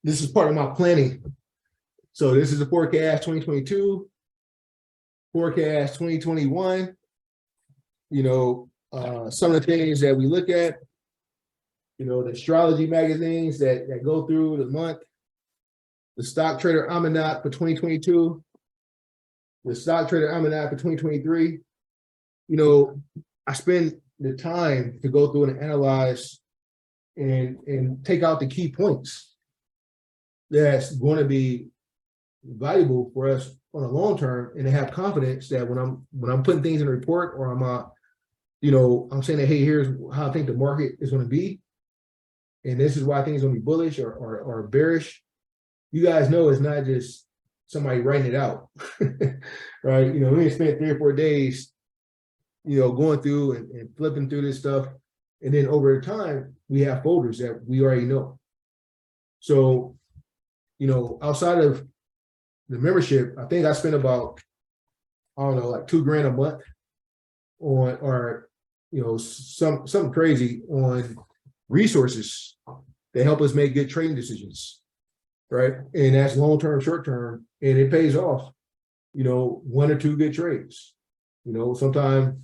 this is part of my planning. So this is the forecast 2022, forecast 2021. Some of the things that we look at, the astrology magazines that go through the month, the stock trader almanac for 2022, the stock trader almanac for 2023. I spend the time to go through and analyze and take out the key points that's going to be valuable for us on a long term, and to have confidence that when I'm putting things in a report, or I'm saying that, hey, here's how I think the market is going to be, and this is why I think it's going to be bullish or bearish. You guys know it's not just somebody writing it out, right? We spent 3 or 4 days, going through and flipping through this stuff, and then over time we have folders that we already know. So, outside of the membership, I think I spend about, like $2,000 a month on, or something crazy on resources that help us make good trading decisions, right? And that's long-term, short-term, and it pays off, 1 or 2 good trades. Sometimes,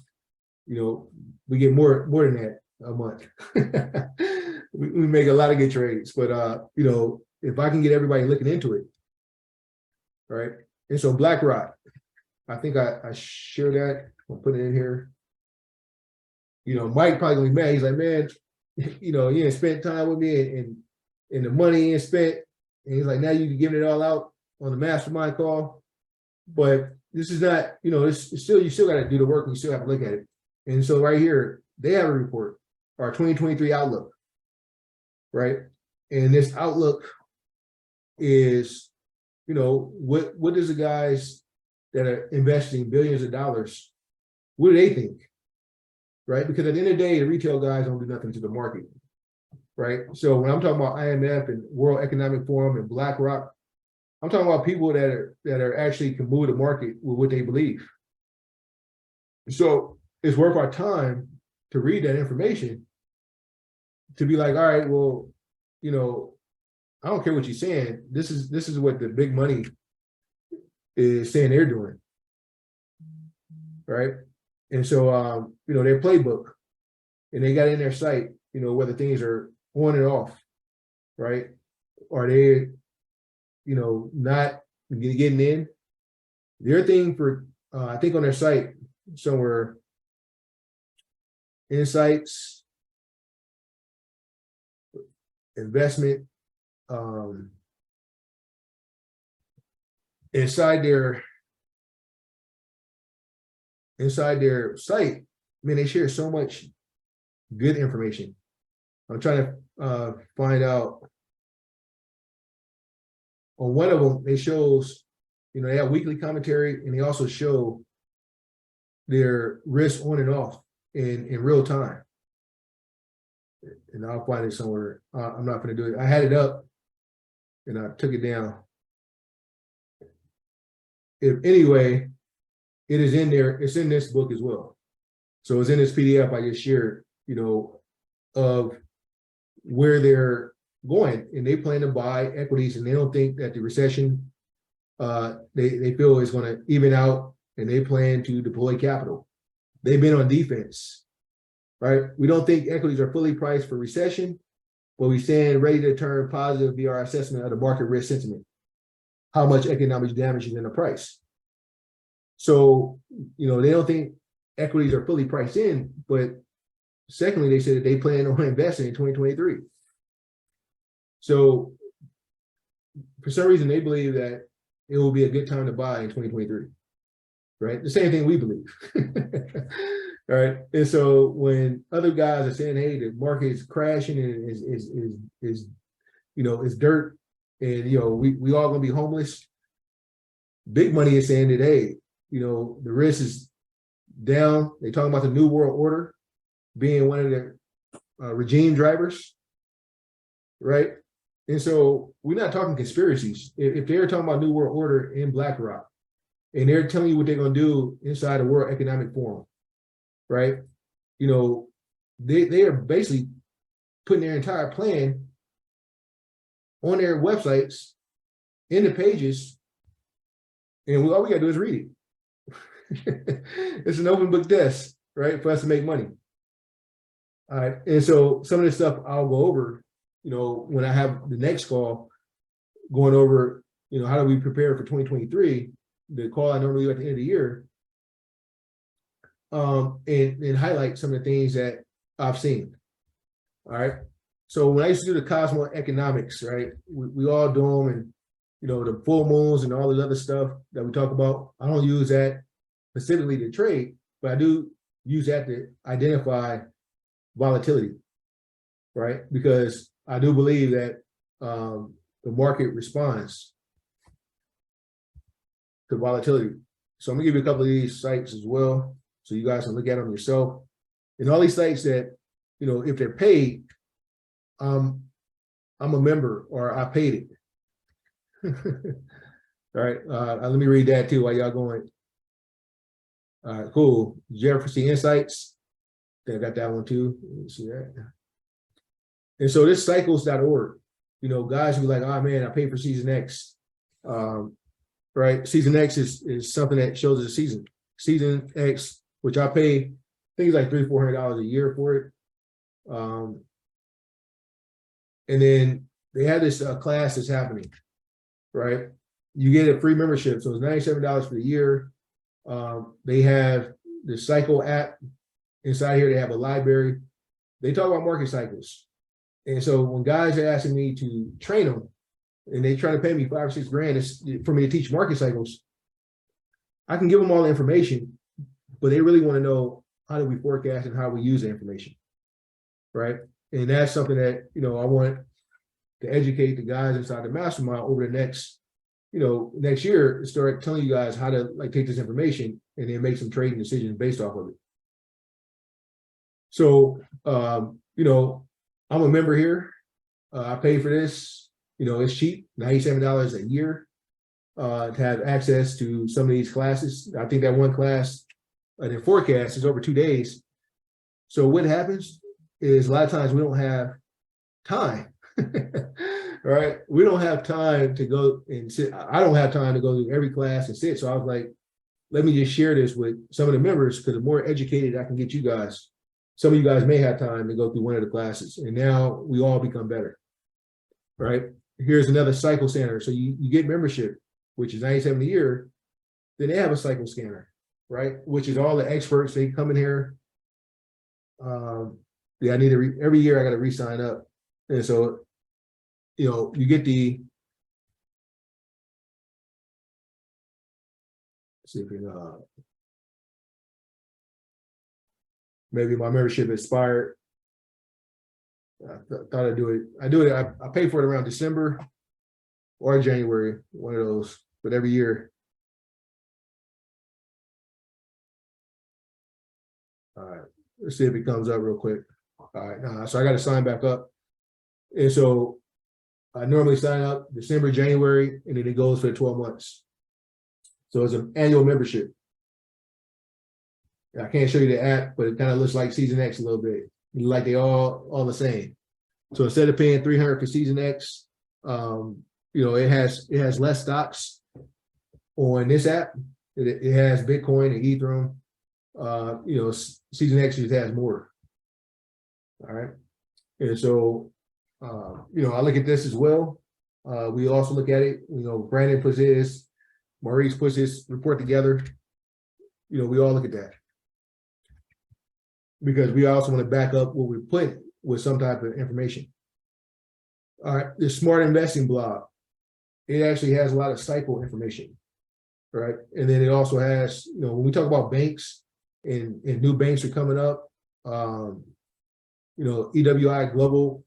we get more than that a month. we make a lot of good trades, but if I can get everybody looking into it, right? And so BlackRock, I think I share that. I'll put it in here. Mike probably gonna be mad. He's like, man, you didn't spend time with me, and the money you ain't spent. And he's like, now you can give it all out on the mastermind call. But this is not, it's still, you still got to do the work, and you still have to look at it. And so right here, they have a report, our 2023 outlook, right? And this outlook is, what does the guys that are investing billions of dollars, what do they think, right? Because at the end of the day, the retail guys don't do nothing to the market, right? So when I'm talking about IMF and World Economic Forum and BlackRock, I'm talking about people that are actually can move the market with what they believe. So it's worth our time to read that information, to be like, all right, well, I don't care what you're saying. This is what the big money is saying they're doing, right? And so their playbook, and they got in their site, whether things are on and off, right? Are they, not getting in? Their thing for I think on their site somewhere, insights, investment, inside their site, man, they share so much good information. I'm trying to find out. On one of them, it shows, they have weekly commentary, and they also show their risk on and off in real time. And I'll find it somewhere. I'm not going to do it. I had it up, and I took it down. Anyway, it is in there. It's in this book as well. So it's in this PDF I just shared, of where they're going, and they plan to buy equities, and they don't think that the recession, they feel is going to even out, and they plan to deploy capital. They've been on defense, right? We don't think equities are fully priced for recession, but we stand ready to turn positive via our assessment of the market risk sentiment, how much economic damage is in the price. So, they don't think equities are fully priced in, but secondly, they said that they plan on investing in 2023. So for some reason, they believe that it will be a good time to buy in 2023, right? The same thing we believe, right? And so when other guys are saying, hey, the market is crashing and is dirt, and, we all gonna be homeless, big money is saying that, hey, the risk is down. They're talking about the New World Order being one of the regime drivers, right? And so we're not talking conspiracies. If they're talking about New World Order in BlackRock, and they're telling you what they're going to do inside the World Economic Forum, right? They are basically putting their entire plan on their websites, in the pages, and all we got to do is read it. It's an open book test, right, for us to make money. All right, and so some of this stuff I'll go over, when I have the next call, going over, how do we prepare for 2023, the call I normally do at the end of the year, and highlight some of the things that I've seen. All right. So when I used to do the cosmoeconomics, right, we all do them, and the full moons and all this other stuff that we talk about, I don't use that specifically to trade, but I do use that to identify volatility, right? Because I do believe that the market responds to volatility. So I'm gonna give you a couple of these sites as well, so you guys can look at them yourself. And all these sites that, if they're paid, I'm a member, or I paid it. All right, let me read that too while y'all going. All right, cool. Jefferson Insights, I got that one too. Let me see that. And so this cycles.org, guys will be like, oh man, I paid for season X. Right, season X is something that shows the season. Season X, which I pay, things like $300-400 a year for it. And then they have this class that's happening, right? You get a free membership, so it's $97 for the year. They have the Cycle app inside here. They have a library. They talk about market cycles, and so when guys are asking me to train them, and they try to pay me $5 or $6 grand for me to teach market cycles, I can give them all the information, but they really want to know, how do we forecast and how we use the information, right? And that's something that, I want to educate the guys inside the mastermind over the next, next year, start telling you guys how to take this information and then make some trading decisions based off of it. So, I'm a member here. I pay for this. It's cheap, $97 a year to have access to some of these classes. I think that one class, the forecast, is over 2 days. So what happens is a lot of times we don't have time, right? We don't have time to go and sit. I don't have time to go to every class and sit. So I was like, let me just share this with some of the members, because the more educated I can get you guys, some of you guys may have time to go through one of the classes, and now we all become better, right? Here's another cycle scanner. So you get membership, which is $97 a year. Then they have a cycle scanner, right? Which is all the experts. They come in here. Yeah, I need to every year I got to re-sign up. And so, you get the, let's see if maybe my membership expired. I thought I'd do it. I pay for it around December or January, one of those, but every year. All right, let's see if it comes up real quick. All right, so I got to sign back up. And so I normally sign up December, January, and then it goes for 12 months. So it's an annual membership. I can't show you the app, but it kind of looks like Season X a little bit. Like they all the same. So instead of paying $300 for Season X, it has less stocks on this app. It has Bitcoin and Ethereum. Season X just has more. All right. And so, I look at this as well. We also look at it, Brandon puts his, Maurice puts his report together. We all look at that, because we also want to back up what we put with some type of information. All right, the Smart Investing blog, it actually has a lot of cycle information, right? And then it also has, when we talk about banks and new banks are coming up, EWI Global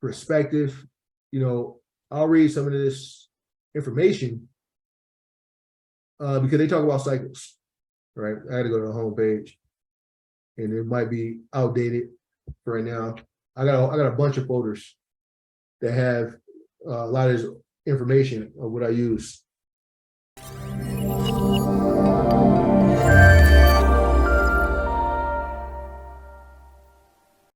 Perspective, I'll read some of this information because they talk about cycles, right? I had to go to the home page, and it might be outdated for right now. I got a bunch of folders that have a lot of this information of what I use.